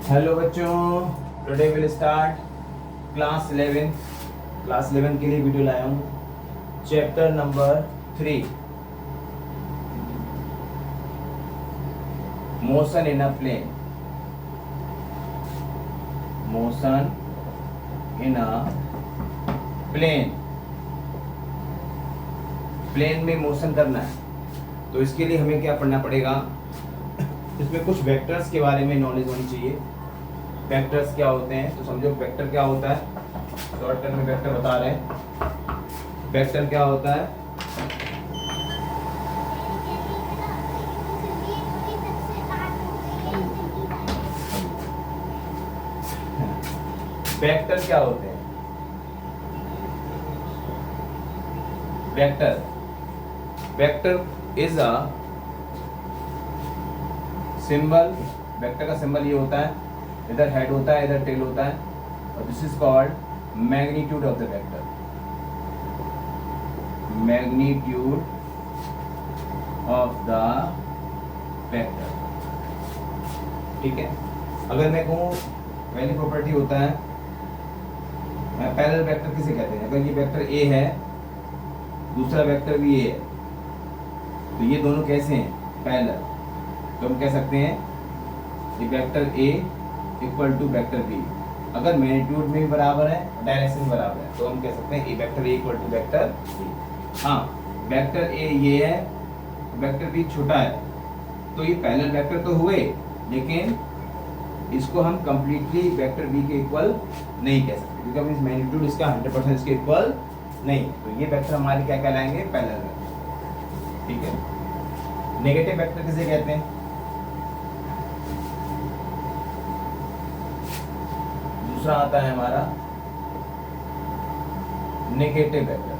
Hello बच्चों, today will start class 11। Class 11 के लिए वीडियो लाया हूँ। Chapter number 3, motion in a plane. Motion in a plane, plane में मोशन करना है। तो इसके लिए हमें क्या पढ़ना पड़ेगा, इसमें कुछ वेक्टर्स के बारे में नॉलेज होनी चाहिए। वेक्टर्स क्या होते हैं, तो समझो वेक्टर क्या होता है। शॉर्टकट में वेक्टर बता रहे हैं। वेक्टर क्या होता है, वेक्टर क्या होते हैं। Vector vector is a symbol. Vector का सिंबल ये होता है, इधर हेड होता है, इधर टेल होता है, और this is called magnitude of the vector. Magnitude of the vector, ठीक है। अगर मैं कहूँ पहली प्रॉपर्टी होता है, पैरेलल वेक्टर किसे कहते हैं। अगर ये वेक्टर ए है, दूसरा वेक्टर भी ए है, तो ये दोनों कैसे हैं, पैरेलल। तो हम कह सकते हैं ये vector A equal to vector b. अगर मैग्नीट्यूड में भी बराबर है, डायरेक्शन में बराबर है, तो हम कह सकते हैं A vector A equal to vector B. हाँ, वेक्टर ए ये है, वेक्टर बी छोटा है, तो ये पैरेलल वेक्टर तो हुए, लेकिन इसको हम कंप्लीटली वेक्टर बी के इक्वल नहीं कह सकते, क्योंकि हम इस मैग्नीट्यूड इसका 100% इसके इक्वल नहीं। तो ये वेक्टर हमारे क्या कहलाएंगे, पैरेलल वेक्टर, ठीक है। नेगेटिव वेक्टर किसे कहते हैं। दूसरा आता है हमारा नेगेटिव वेक्टर,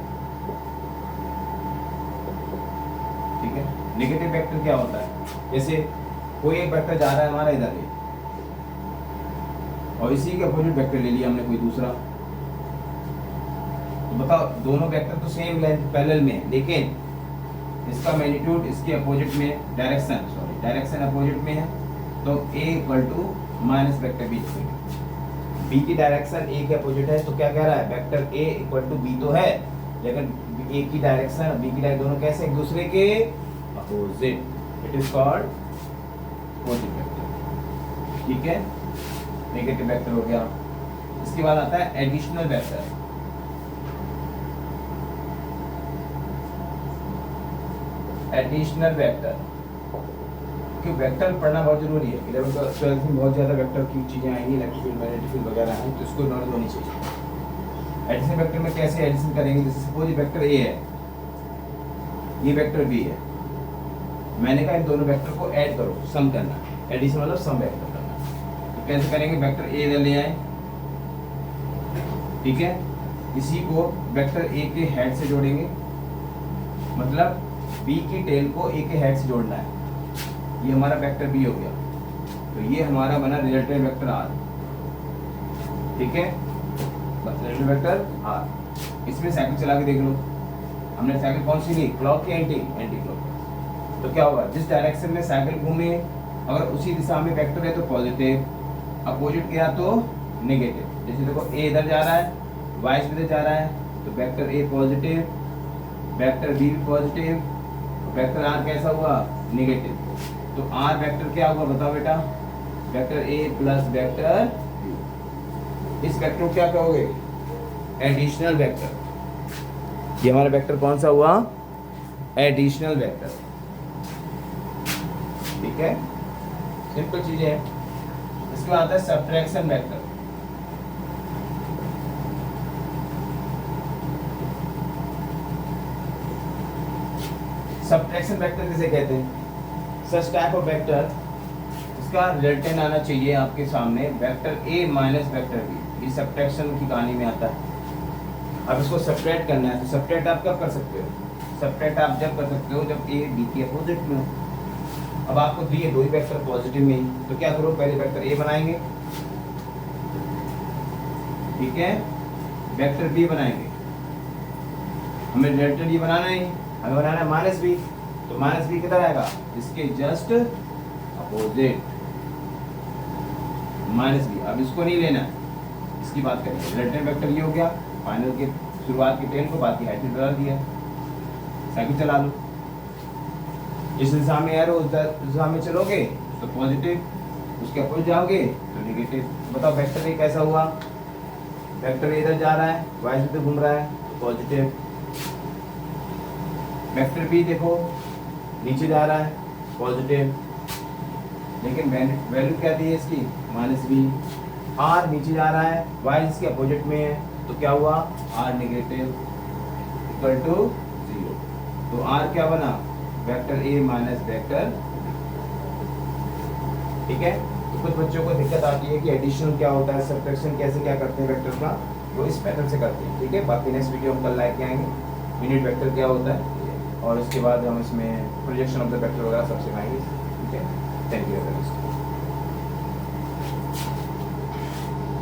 ठीक है। नेगेटिव वेक्टर क्या होता है, जैसे कोई एक वेक्टर जा रहा है हमारा इधर, और इसी के अपोजिट वेक्टर ले लिया हमने कोई दूसरा, तो बताओ दोनों वेक्टर तो सेम लेंथ पैरेलल में है, लेकिन इसका मैग्नीट्यूड इसके अपोजिट में, डायरेक्शन अपोजिट में है, तो a equal to minus vector b. B की डायरेक्शन ए के अपोजिट है, तो क्या कह रहा है, vector A equal to b तो है, लेकिन ए की डायरेक्शन और बी की डायरेक्शन दोनों कैसे एक दूसरे के opposite. It is called opposite vector, ठीक है। नेगेटिव वेक्टर हो गया। इसके बाद आता है एडिशनल वेक्टर। एडिशनल वेक्टर, क्योंकि वेक्टर पढ़ना बहुत जरूरी है। 11th और 12th में बहुत ज्यादा वेक्टर की चीजें आएंगी, इलेक्ट्रिक फील्ड, मैग्नेटिक फील्ड वगैरह हैं, तो इसको नॉलेज होनी चाहिए। एडिशन वेक्टर में कैसे एडिशन करेंगे, जैसे सपोज वेक्टर ए है, ये वेक्टर बी है, मैंने कहा इन दोनों वेक्टर को ऐड करो, सम करना। एडिशन मतलब सम वेक्टर करना। तो कैसे करेंगे, वेक्टर ए इधर ले आए, ठीक है, इसी को वेक्टर ए के हेड से जोड़ेंगे, मतलब बी की टेल को ए के हेड से जोड़ना है। ये हमारा वेक्टर बी हो गया, तो ये हमारा बना रिजल्टेंट वेक्टर आर, ठीक है, बस रिजल्टेंट वेक्टर आर। इसमें साइकिल चला के देख लो, हमने साइकिल कौन सी ली, क्लॉक की एंटी क्लॉक। तो क्या होगा, जिस डायरेक्शन में साइकिल घूमे, अगर उसी दिशा में वेक्टर है तो पॉजिटिव, अपोजिट किया तो नेगेटिव। जैसे देखो ए इधर जा रहा है, वाई इधर जा रहा है, तो vector a positive, vector b भी पॉजिटिव, वेक्टर आर कैसा हुआ, नेगेटिव। तो आर वेक्टर क्या हुआ, बताओ बेटा, vector a plus vector b. इस वेक्टर को क्या कहोगे, एडिशनल वेक्टर। ये हमारा वेक्टर कौन सा हुआ, एडिशनल वेक्टर, ठीक है। सिंपल चीजें है। इसके बाद आता है सब्ट्रैक्शन वेक्टर। सब्ट्रैक्शन वेक्टर किसे कहते हैं, सच टाइप ऑफ वेक्टर, इसका रिजल्टेंट आना चाहिए आपके सामने vector a minus vector b. ये सब्ट्रैक्शन की कहानी में आता है। अब इसको सब्ट्रैक्ट करना है, तो सब्ट्रैक्ट आप कब कर सकते हो, सब्ट्रैक्ट आप जब कर सकते हो जब ए बी के अपोजिट में हो। अब आपको दिए दो ही वेक्टर पॉजिटिव में ही, तो क्या करो, पहले वेक्टर ए बनाएंगे, ठीक है, वेक्टर बी बनाएंगे। हमें रिजल्टेंट ये बनाना है, हमें बनाना है माइनस बी, तो माइनस बी किधर आएगा, इसके जस्ट अपोजिट, माइनस बी, अब इसको नहीं लेना, इसकी बात करेंगे। रिजल्टेंट वेक्टर ये हो गया, फाइनल के शुरुआत की टेल को बाद की हाइट में बदल दिया। साइकिल चला लो, इस दिशा में एरो, उस दिशा में चलोगे तो पॉजिटिव, उसके अपोजिट जाओगे तो नेगेटिव। बताओ वेक्टर ए कैसा हुआ, वेक्टर ए इधर जा रहा है, वाई से घूम रहा है तो पॉजिटिव। वेक्टर बी देखो नीचे जा रहा है, पॉजिटिव, लेकिन वैल्यू क्या दी है इसकी, माइनस बी। आर नीचे जा रहा है, वाई इसके अपोजिट में है तो क्या हुआ, आर नेगेटिव इक्वल टू 0। तो आर क्या बना, वेक्टर ए माइनस वेक्टर, ठीक है। तो कुछ बच्चों को दिक्कत आती है कि एडिशन क्या होता है, सब्ट्रैक्शन कैसे क्या करते हैं वेक्टर का, वो इस मेथड से करते हैं, ठीक है। बाकी नेक्स्ट वीडियो हम कल लेके आएंगे, यूनिट वेक्टर क्या होता है, और इसके बाद हम इसमें प्रोजेक्शन ऑफ द वेक्टर वगैरह सब सिखाएंगे, ठीक है। Thank you very much.